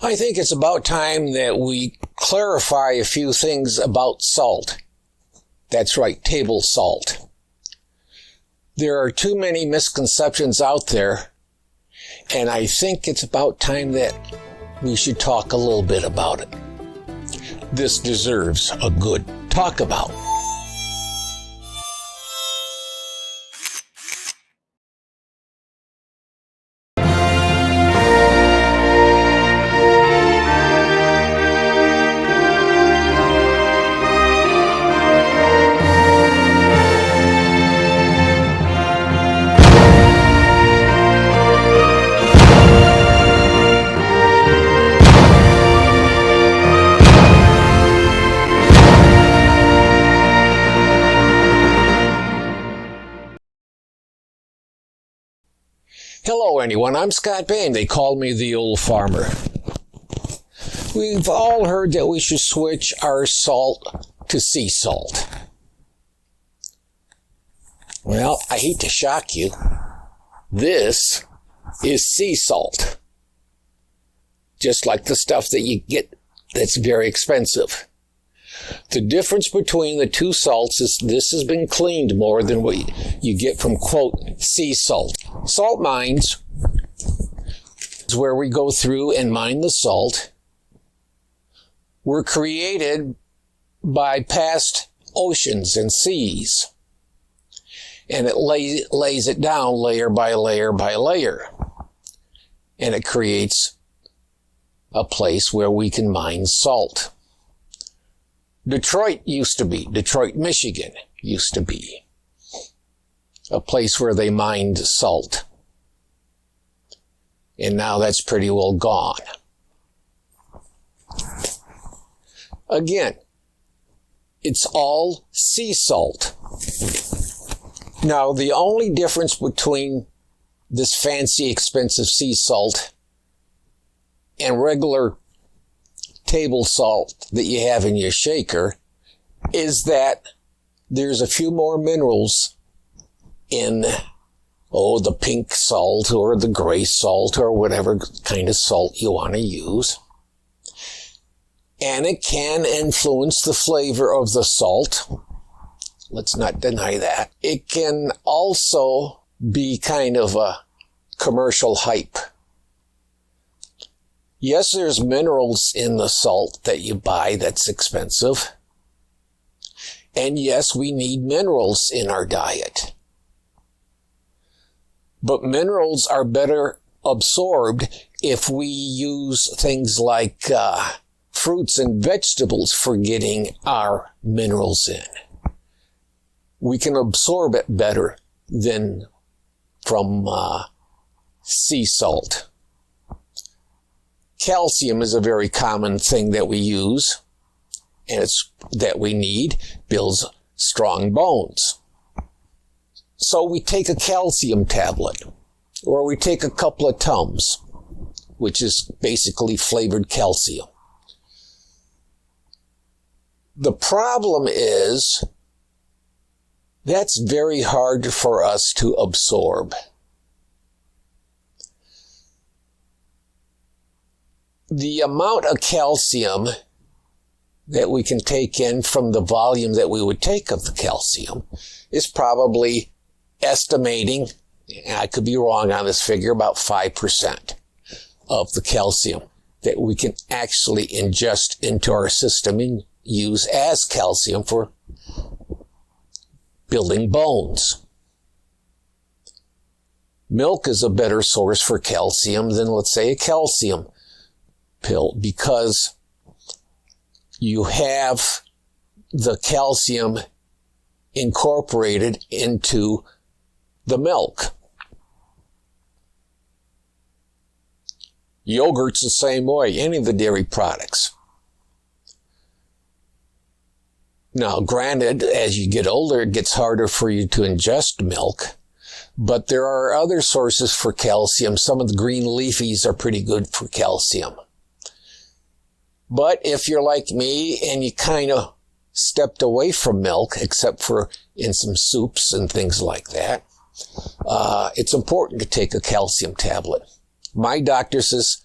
I think it's about time that we clarify a few things about salt. That's right, table salt. There are too many misconceptions out there, and I think it's about time that we should talk a little bit about it. This deserves a good talk about. Hello, anyone. I'm Scott Bain. They call me the old farmer. We've all heard that we should switch our salt to sea salt. Well, I hate to shock you. This is sea salt. Just like the stuff that you get that's very expensive. The difference between the two salts is this has been cleaned more than what you get from, quote, sea salt. Salt mines is where we go through and mine the salt. Were created by past oceans and seas. And it lays it down layer by layer by layer. And it creates a place where we can mine salt. Detroit, Michigan used to be a place where they mined salt. And now that's pretty well gone. Again, it's all sea salt. Now, the only difference between this fancy, expensive sea salt and regular table salt that you have in your shaker is that there's a few more minerals in, the pink salt or the gray salt or whatever kind of salt you want to use. And it can influence the flavor of the salt. Let's not deny that. It can also be kind of a commercial hype. Yes, there's minerals in the salt that you buy that's expensive. And yes, we need minerals in our diet. But minerals are better absorbed if we use things like fruits and vegetables for getting our minerals in. We can absorb it better than from sea salt. Calcium is a very common thing that we use, and it's that we need, builds strong bones. So we take a calcium tablet, or we take a couple of Tums, which is basically flavored calcium. The problem is that's very hard for us to absorb. The amount of calcium that we can take in from the volume that we would take of the calcium is probably estimating, I could be wrong on this figure, about 5% of the calcium that we can actually ingest into our system and use as calcium for building bones. Milk is a better source for calcium than, let's say, a calcium pill, because you have the calcium incorporated into the milk. Yogurt's the same way, any of the dairy products. Now, granted, as you get older, it gets harder for you to ingest milk, but there are other sources for calcium. Some of the green leafies are pretty good for calcium. But if you're like me and you kind of stepped away from milk, except for in some soups and things like that, it's important to take a calcium tablet. My doctor says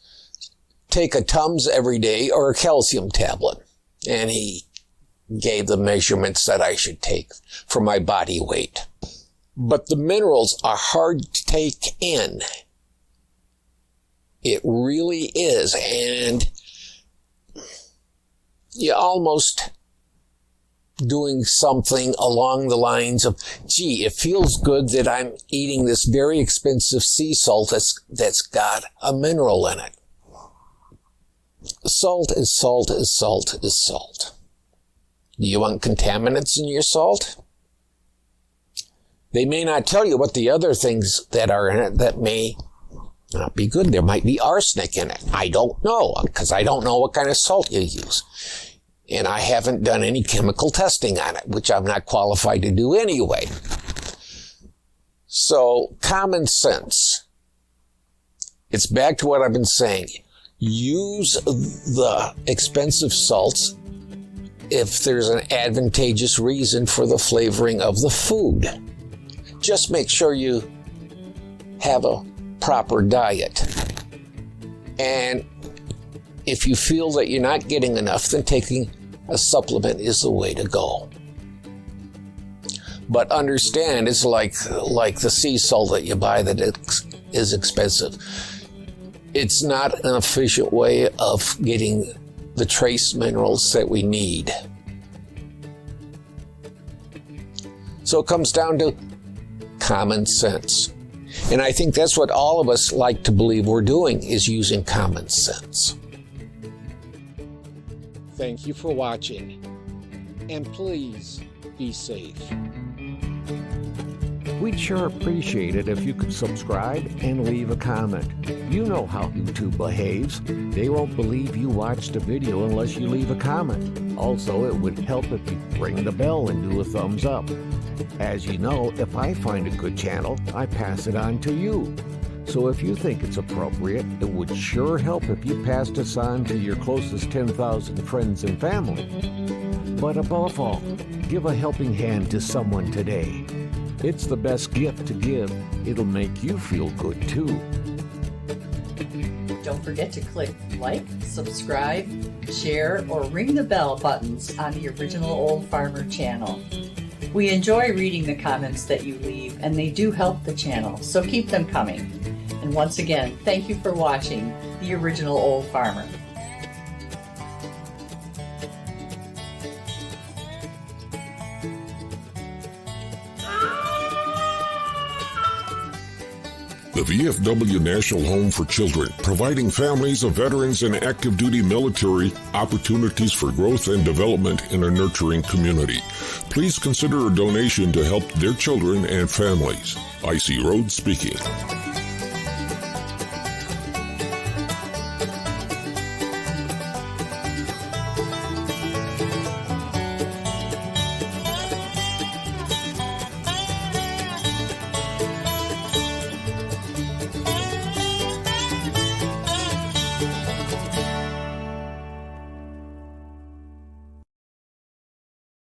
take a Tums every day or a calcium tablet. And he gave the measurements that I should take for my body weight. But the minerals are hard to take in. It really is. And you're almost doing something along the lines of, gee, it feels good that I'm eating this very expensive sea salt that's got a mineral in it. Salt is salt is salt is salt. Do you want contaminants in your salt? They may not tell you what the other things that are in it that may not be good. There might be arsenic in it. I don't know, because I don't know what kind of salt you use. And I haven't done any chemical testing on it, which I'm not qualified to do anyway. So, common sense. It's back to what I've been saying. Use the expensive salts if there's an advantageous reason for the flavoring of the food. Just make sure you have a proper diet. And if you feel that you're not getting enough, then taking a supplement is the way to go. But understand, it's like the sea salt that you buy that is expensive. It's not an efficient way of getting the trace minerals that we need. So it comes down to common sense. And I think that's what all of us like to believe we're doing, is using common sense. Thank you for watching, and please be safe. We'd sure appreciate it if you could subscribe and leave a comment. You know how YouTube behaves. They won't believe you watched a video unless you leave a comment. Also, it would help if you ring the bell and do a thumbs up. As you know, if I find a good channel, I pass it on to you. So if you think it's appropriate, it would sure help if you passed us on to your closest 10,000 friends and family. But above all, give a helping hand to someone today. It's the best gift to give. It'll make you feel good too. Don't forget to click like, subscribe, share, or ring the bell buttons on the Original Old Farmer channel. We enjoy reading the comments that you leave, and they do help the channel, so keep them coming. And once again, thank you for watching The Original Old Farmer. The VFW National Home for Children, providing families of veterans and active duty military opportunities for growth and development in a nurturing community. Please consider a donation to help their children and families. I.C. Rhodes speaking.